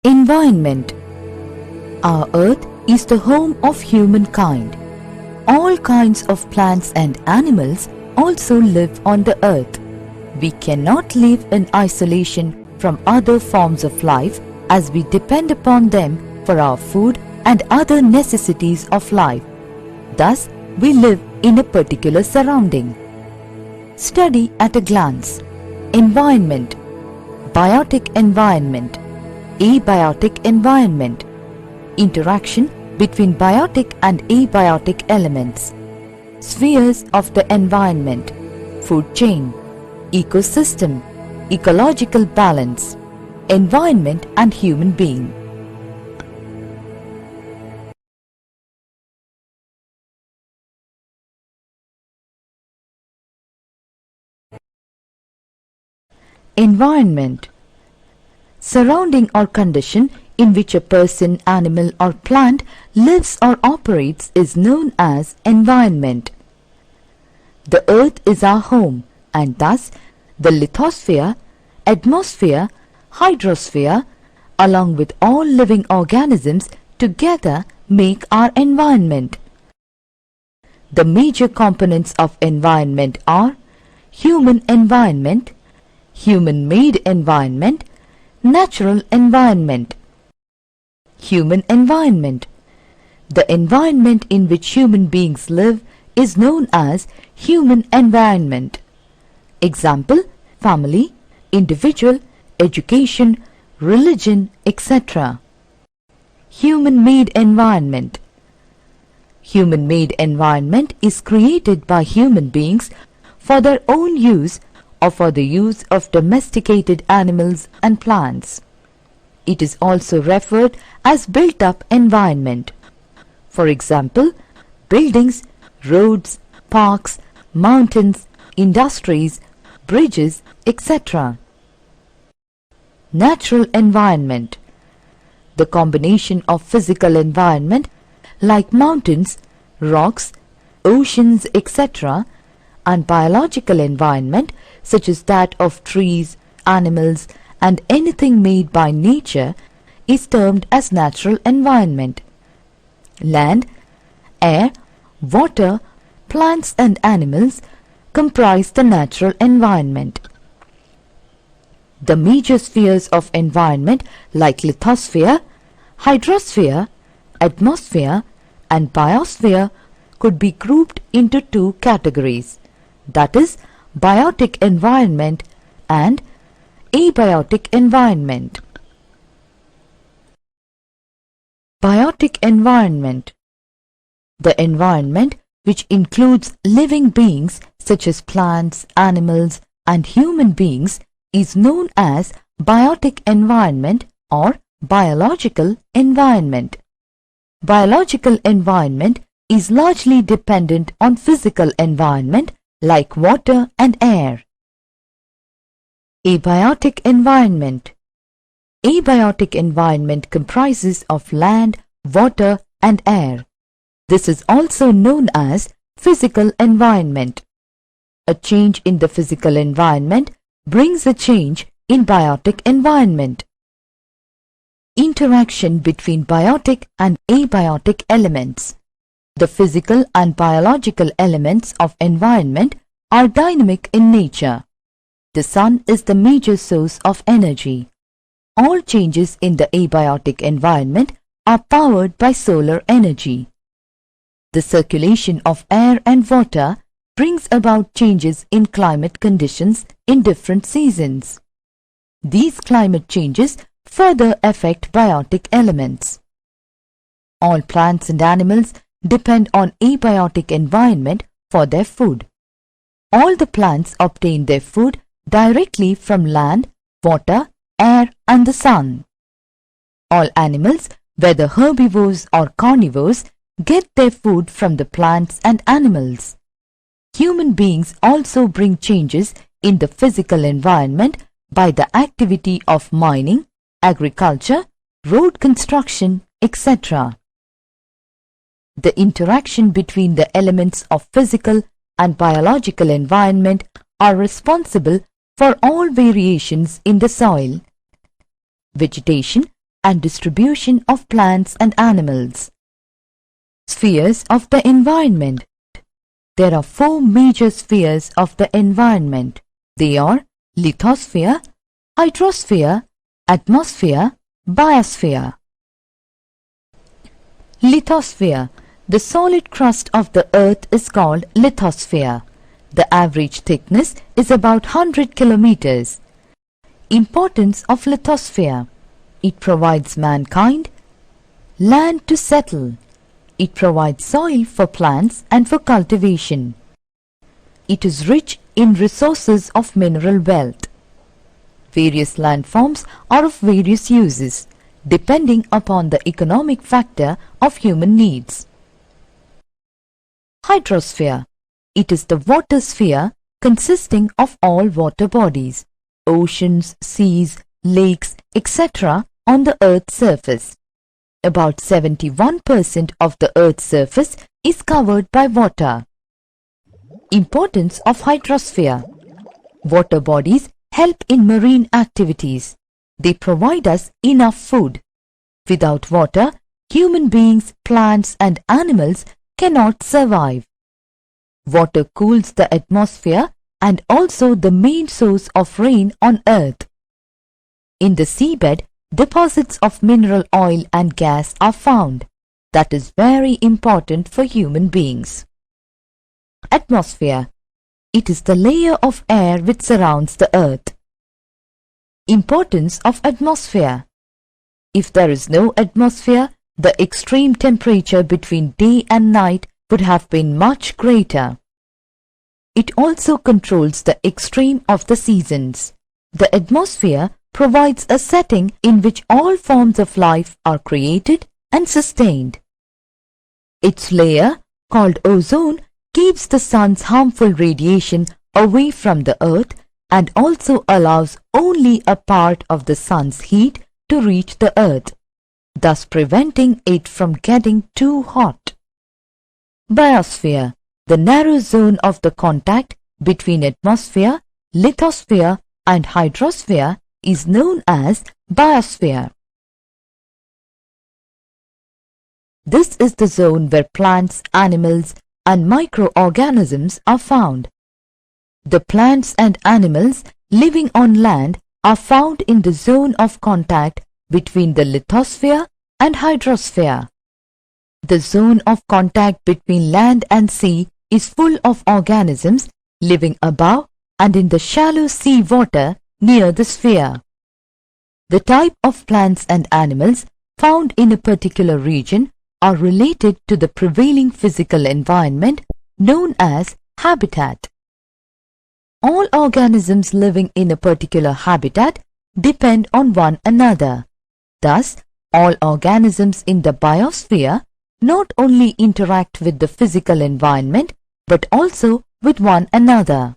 Environment. Our earth is the home of humankind. All kinds of plants and animals also live on the earth. We cannot live in isolation from other forms of life as we depend upon them for our food and other necessities of life. Thus, we live in a particular surrounding. Study at a glance. Environment. Biotic environment. Abiotic environment. Interaction between biotic and abiotic elements. Spheres of the environment. Food chain. Ecosystem. Ecological balance. Environment and human being. Environment. Surrounding or condition in which a person, animal or plant lives or operates is known as environment. The earth is our home, and thus the lithosphere, atmosphere, hydrosphere along with all living organisms together make our environment. The major components of environment are human environment, human-made environment, natural environment. Human environment. The environment in which human beings live is known as human environment. Example: family, individual, education, religion, etc. Human-made environment. Human-made environment is created by human beings for their own use or for the use of domesticated animals and plants. It is also referred as built-up environment. For example, buildings, roads, parks, mountains, industries, bridges, etc. Natural environment. The combination of physical environment like mountains, rocks, oceans, etc. and biological environment such as that of trees, animals and anything made by nature is termed as natural environment. Land, air, water, plants and animals comprise the natural environment. The major spheres of environment like lithosphere, hydrosphere, atmosphere and biosphere could be grouped into two categories, that is, biotic environment and abiotic environment. Biotic environment. The environment which includes living beings such as plants, animals and human beings is known as biotic environment or biological environment. Biological environment is largely dependent on physical environment like water and air. Abiotic environment. Abiotic environment comprises of land, water and air. This is also known as physical environment. A change in the physical environment brings a change in biotic environment. Interaction between biotic and abiotic elements. The physical and biological elements of environment are dynamic in nature. The sun is the major source of energy. All changes in the abiotic environment are powered by solar energy. The circulation of air and water brings about changes in climate conditions in different seasons. These climate changes further affect biotic elements. All plants and animals depend on abiotic environment for their food. All the plants obtain their food directly from land, water, air and the sun. All animals, whether herbivores or carnivores, get their food from the plants and animals. Human beings also bring changes in the physical environment by the activity of mining, agriculture, road construction, etc. The interaction between the elements of physical and biological environment are responsible for all variations in the soil. Vegetation, and distribution of plants and animals. Spheres of the environment. There are four major spheres of the environment. They are lithosphere, hydrosphere, atmosphere, biosphere. Lithosphere. The solid crust of the earth is called lithosphere. The average thickness is about 100 kilometers. Importance of lithosphere. It provides mankind land to settle. It provides soil for plants and for cultivation. It is rich in resources of mineral wealth. Various landforms are of various uses, depending upon the economic factor of human needs. Hydrosphere. It is the water sphere consisting of all water bodies, oceans, seas, lakes, etc. on the Earth's surface. About 71% of the Earth's surface is covered by water. Importance of hydrosphere. Water bodies help in marine activities. They provide us enough food. Without water, human beings, plants and animals cannot survive. Water cools the atmosphere and also the main source of rain on Earth. In the seabed, deposits of mineral oil and gas are found. That is very important for human beings. Atmosphere. It is the layer of air which surrounds the Earth. Importance of atmosphere. If there is no atmosphere, the extreme temperature between day and night would have been much greater. It also controls the extreme of the seasons. The atmosphere provides a setting in which all forms of life are created and sustained. Its layer, called ozone, keeps the sun's harmful radiation away from the earth and also allows only a part of the sun's heat to reach the earth, thus preventing it from getting too hot. Biosphere. The narrow zone of the contact between atmosphere, lithosphere and hydrosphere is known as biosphere. This is the zone where plants, animals and microorganisms are found. The plants and animals living on land are found in the zone of contact between the lithosphere and hydrosphere. The zone of contact between land and sea is full of organisms living above and in the shallow sea water near the sphere. The type of plants and animals found in a particular region are related to the prevailing physical environment known as habitat. All organisms living in a particular habitat depend on one another. Thus, all organisms in the biosphere not only interact with the physical environment but also with one another.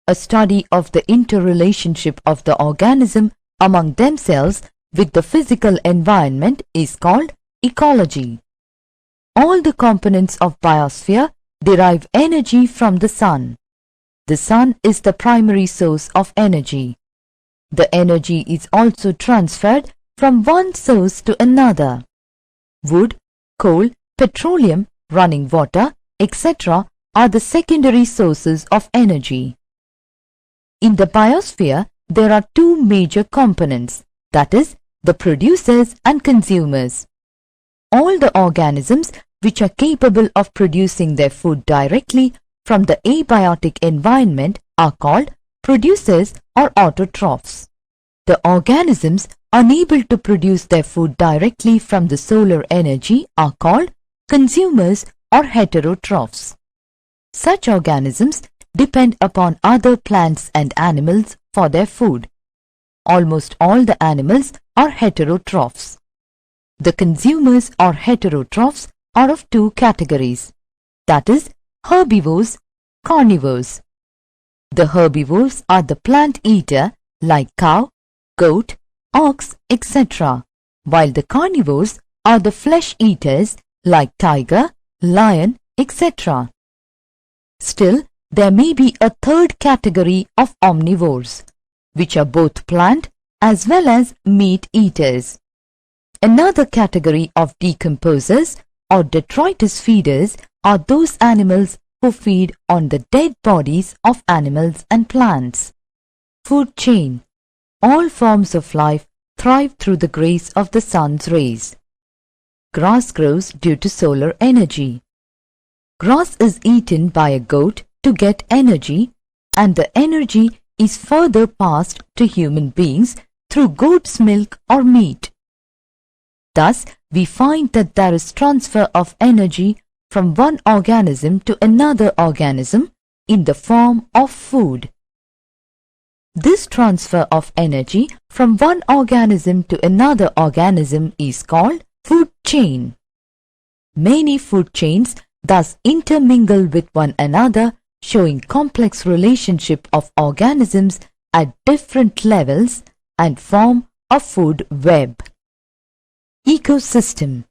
A study of the interrelationship of the organism among themselves with the physical environment is called ecology. All the components of biosphere derive energy from the sun. The sun is the primary source of energy. The energy is also transferred from one source to another. Wood, coal, petroleum, running water, etc. are the secondary sources of energy. In the biosphere, there are two major components, that is, the producers and consumers. All the organisms which are capable of producing their food directly from the abiotic environment are called producers or autotrophs. The organisms unable to produce their food directly from the solar energy are called consumers or heterotrophs. Such organisms depend upon other plants and animals for their food. Almost all the animals are heterotrophs. The consumers or heterotrophs are of two categories, that is, herbivores, carnivores. The herbivores are the plant eater like cow, goat, ox, etc., while the carnivores are the flesh eaters like tiger, lion, etc. Still, there may be a third category of omnivores, which are both plant as well as meat eaters. Another category of decomposers or detritus feeders are those animals who feed on the dead bodies of animals and plants. Food chain. All forms of life thrive through the grace of the sun's rays. Grass grows due to solar energy. Grass is eaten by a goat to get energy, and the energy is further passed to human beings through goat's milk or meat. Thus, we find that there is transfer of energy from one organism to another organism in the form of food. This transfer of energy from one organism to another organism is called food chain. Many food chains thus intermingle with one another, showing complex relationship of organisms at different levels and form a food web. Ecosystem.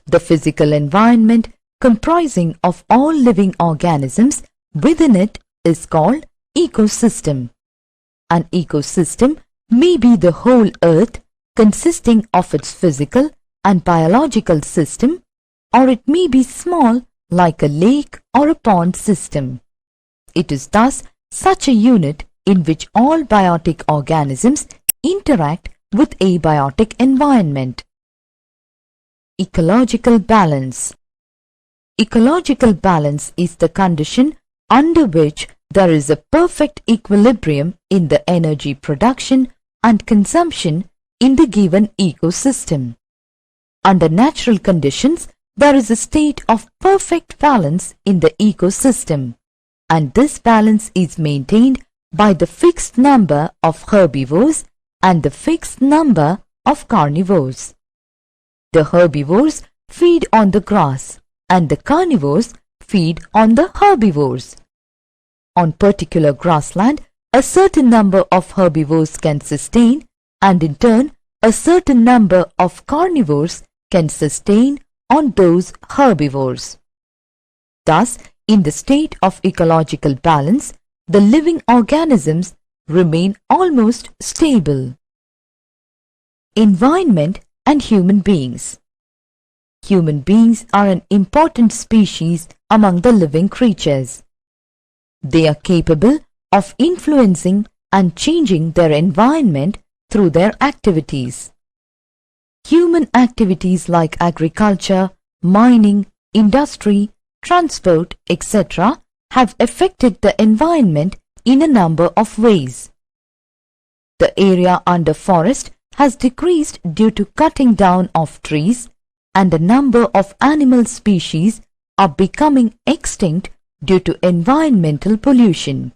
The physical environment comprising of all living organisms within it is called ecosystem. An ecosystem may be the whole earth consisting of its physical and biological system, or it may be small like a lake or a pond system. It is thus such a unit in which all biotic organisms interact with a biotic environment. Ecological balance. Ecological balance is the condition under which there is a perfect equilibrium in the energy production and consumption in the given ecosystem. Under natural conditions, there is a state of perfect balance in the ecosystem, and this balance is maintained by the fixed number of herbivores and the fixed number of carnivores. The herbivores feed on the grass and the carnivores feed on the herbivores. On particular grassland, a certain number of herbivores can sustain, and in turn, a certain number of carnivores can sustain on those herbivores. Thus, in the state of ecological balance, the living organisms remain almost stable. Environment and human beings. Human beings are an important species among the living creatures. They are capable of influencing and changing their environment through their activities. Human activities like agriculture, mining, industry, transport, etc. have affected the environment in a number of ways. The area under forest has decreased due to cutting down of trees, and a number of animal species are becoming extinct due to environmental pollution.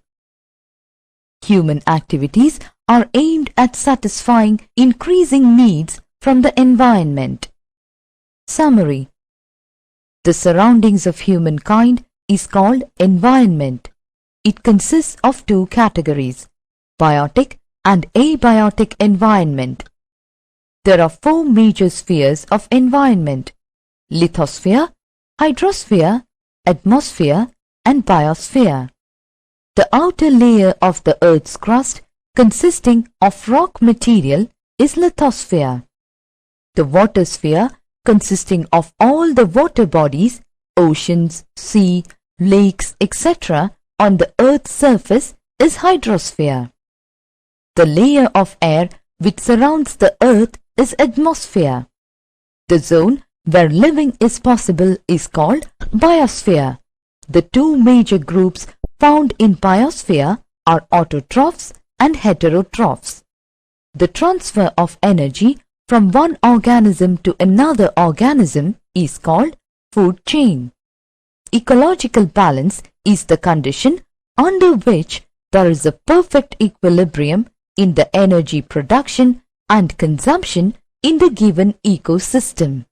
Human activities are aimed at satisfying increasing needs from the environment. Summary. The surroundings of humankind is called environment. It consists of two categories, biotic and abiotic environment. There are four major spheres of environment: lithosphere, hydrosphere, atmosphere, and biosphere. The outer layer of the Earth's crust, consisting of rock material, is lithosphere. The water sphere, consisting of all the water bodies, oceans, sea, lakes, etc. on the Earth's surface, is hydrosphere. The layer of air which surrounds the Earth is atmosphere. The zone where living is possible is called biosphere. The two major groups found in biosphere are autotrophs and heterotrophs. The transfer of energy from one organism to another organism is called food chain. Ecological balance is the condition under which there is a perfect equilibrium in the energy production and consumption in the given ecosystem.